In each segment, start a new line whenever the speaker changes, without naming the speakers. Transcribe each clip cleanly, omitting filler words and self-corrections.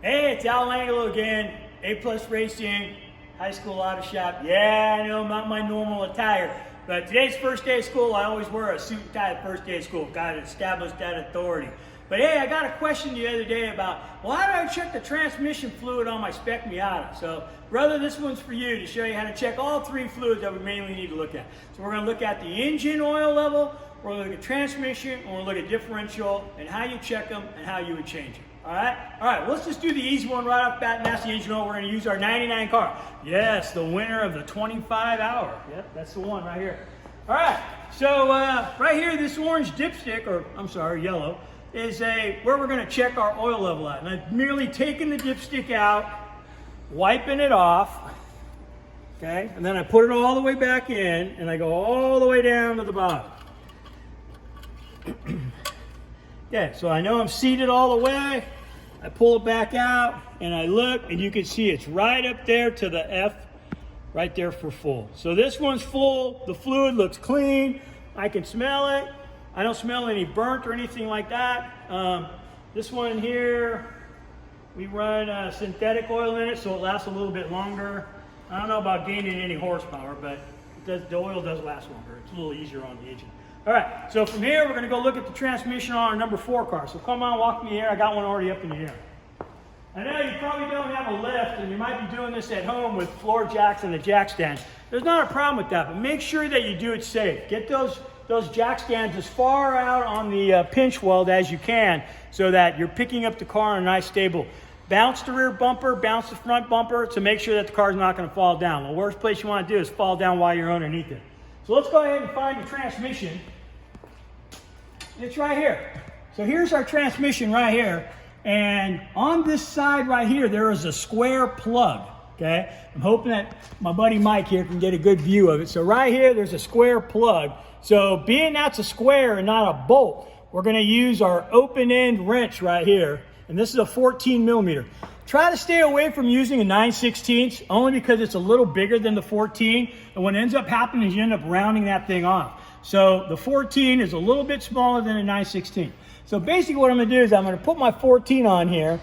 Hey, it's Al Angelo again, A-Plus Racing, High School Auto Shop. Yeah, I know I'm not my normal attire, but today's first day of school. I always wear a suit and tie at first day of school. Got to establish that authority. But hey, I got a question the other day about, well, how do I check the transmission fluid on my spec Miata? So, brother, this one's for you to show you how to check all three fluids that we mainly need to look at. So we're going to look at the engine oil level, we're going to look at transmission, and we're going to look at differential, and how you check them, and how you would change them. All right, let's just do the easy one right off the bat, and that's the engine oil. We're going to use our 99 car. Yes, the winner of the 25 hour. Yep, that's the one right here. All right, so right here, this orange dipstick, or I'm sorry, yellow, is where we're going to check our oil level at. And I've merely taken the dipstick out, wiping it off, okay? And then I put it all the way back in, and I go all the way down to the bottom. Okay, so I know I'm seated all the way. I pull it back out, and I look, and you can see it's right up there to the F, right there for full. So this one's full. The fluid looks clean. I can smell it. I don't smell any burnt or anything like that. This one here, we run synthetic oil in it, so it lasts a little bit longer. I don't know about gaining any horsepower, but the oil does last longer. It's a little easier on the engine. All right, so from here, we're going to go look at the transmission on our number 4 car. So come on, walk me here. I got one already up in the air. I know you probably don't have a lift, and you might be doing this at home with floor jacks and a jack stand. There's not a problem with that, but make sure that you do it safe. Get those jack stands as far out on the pinch weld as you can so that you're picking up the car on a nice stable. Bounce the rear bumper, bounce the front bumper to make sure that the car's not going to fall down. The worst place you want to do is fall down while you're underneath it. So let's go ahead and find the transmission. It's right here. So here's our transmission right here. And on this side right here, there is a square plug, okay? I'm hoping that my buddy Mike here can get a good view of it. So right here, there's a square plug. So being that's a square and not a bolt, we're gonna use our open end wrench right here. And this is a 14 millimeter. Try to stay away from using a 9/16, only because it's a little bigger than the 14. And what ends up happening is you end up rounding that thing off. So the 14 is a little bit smaller than a 9/16. So basically what I'm going to do is I'm going to put my 14 on here.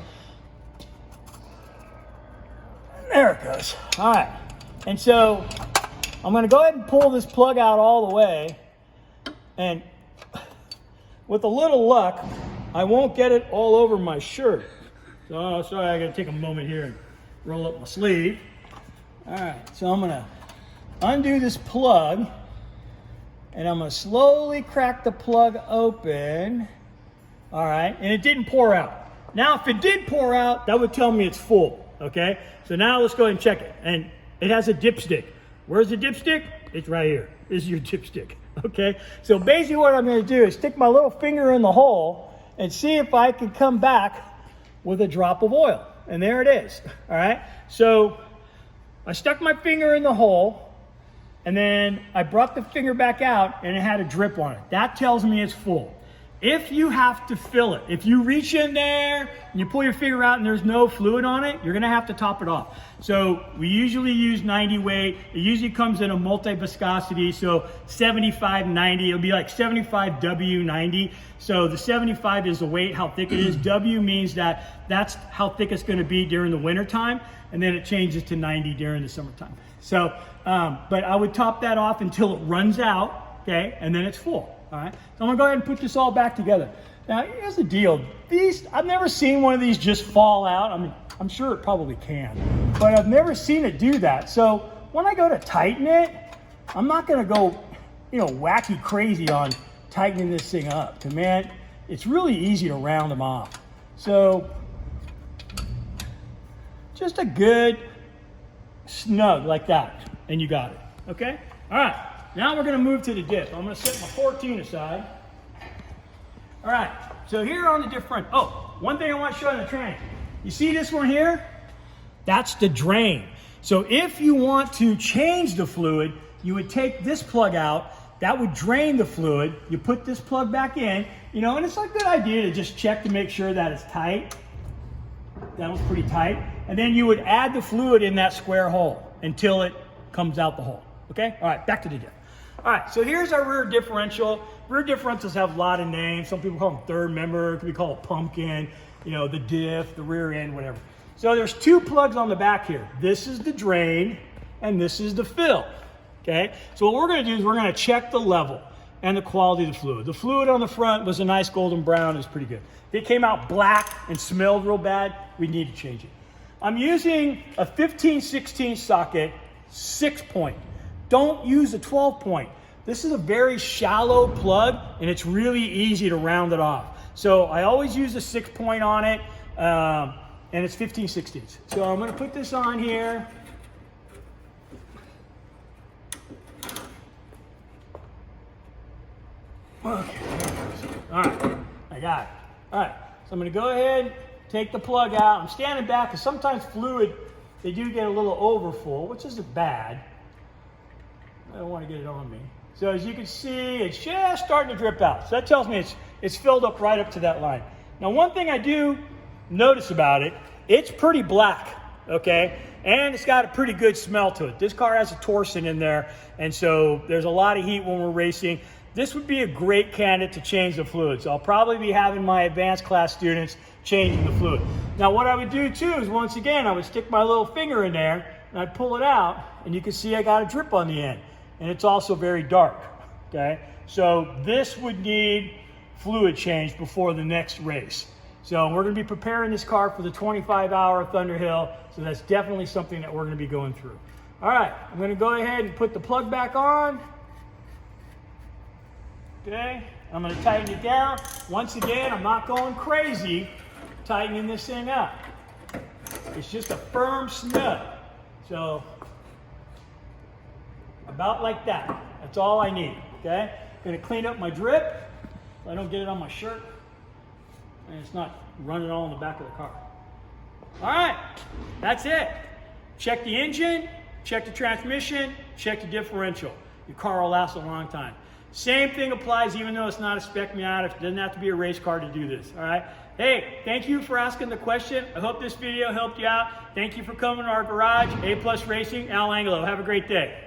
There it goes. All right. And so I'm going to go ahead and pull this plug out all the way. And with a little luck, I won't get it all over my shirt. So sorry, I got to take a moment here and roll up my sleeve. All right. So I'm going to undo this plug. And I'm going to slowly crack the plug open. All right, and it didn't pour out. Now, if it did pour out, that would tell me it's full, okay? So now let's go ahead and check it. And it has a dipstick. Where's the dipstick? It's right here. This is your dipstick, okay? So basically what I'm going to do is stick my little finger in the hole and see if I can come back with a drop of oil. And there it is, all right? So I stuck my finger in the hole. And then I brought the finger back out and it had a drip on it. That tells me it's full. If you have to fill it, if you reach in there and you pull your finger out and there's no fluid on it, you're gonna have to top it off. So we usually use 90 weight. It usually comes in a multi-viscosity, so 75, 90, it'll be like 75 W, 90. So the 75 is the weight, how thick it is. W means that's how thick it's gonna be during the winter time, and then it changes to 90 during the summertime. So, but I would top that off until it runs out, okay, and then it's full. All right, so I'm gonna go ahead and put this all back together. Now, here's the deal. I've never seen one of these just fall out. I mean, I'm sure it probably can, but I've never seen it do that. So when I go to tighten it, I'm not gonna go, wacky crazy on tightening this thing up. Cause man, it's really easy to round them off. So just a good snug like that, and you got it, okay? All right. Now we're going to move to the dip. I'm going to set my 14 aside. All right, so here on the different, one thing I want to show you on the train. You see this one here? That's the drain. So if you want to change the fluid, you would take this plug out. That would drain the fluid. You put this plug back in, and it's a good idea to just check to make sure that it's tight. That was pretty tight. And then you would add the fluid in that square hole until it comes out the hole. Okay? All right, back to the dip. All right, so here's our rear differential. Rear differentials have a lot of names. Some people call them third member, could be called pumpkin. you know, the diff, the rear end, whatever. So there's two plugs on the back here. This is the drain and this is the fill, okay? So what we're gonna do is we're gonna check the level and the quality of the fluid. The fluid on the front was a nice golden brown, it was pretty good. If it came out black and smelled real bad, we need to change it. I'm using a 15/16 socket, 6-point. Don't use a 12-point. This is a very shallow plug and it's really easy to round it off. So I always use a 6-point on it, and it's 15/16. So I'm gonna put this on here. Okay, all right, I got it. All right, so I'm gonna go ahead, take the plug out. I'm standing back because sometimes fluid, they do get a little overfull, which isn't bad. I don't want to get it on me. So as you can see, it's just starting to drip out. So that tells me it's filled up right up to that line. Now, one thing I do notice about it, it's pretty black, okay? And it's got a pretty good smell to it. This car has a Torsen in there, and so there's a lot of heat when we're racing. This would be a great candidate to change the fluid. So I'll probably be having my advanced class students changing the fluid. Now, what I would do too is, once again, I would stick my little finger in there and I'd pull it out, and you can see I got a drip on the end. And it's also very dark, okay? So this would need fluid change before the next race. So we're gonna be preparing this car for the 25-hour Thunderhill, so that's definitely something that we're gonna be going through. All right, I'm gonna go ahead and put the plug back on. Okay, I'm gonna tighten it down. Once again, I'm not going crazy tightening this thing up. It's just a firm snug. So, about like that. That's all I need, okay? Gonna clean up my drip so I don't get it on my shirt and it's not running all in the back of the car. All right, that's it. Check the engine, check the transmission, check the differential. Your car will last a long time. Same thing applies even though it's not a spec Miata. It doesn't have to be a race car to do this, all right? Hey, thank you for asking the question. I hope this video helped you out. Thank you for coming to our garage. A+ Racing, Al Angelo. Have a great day.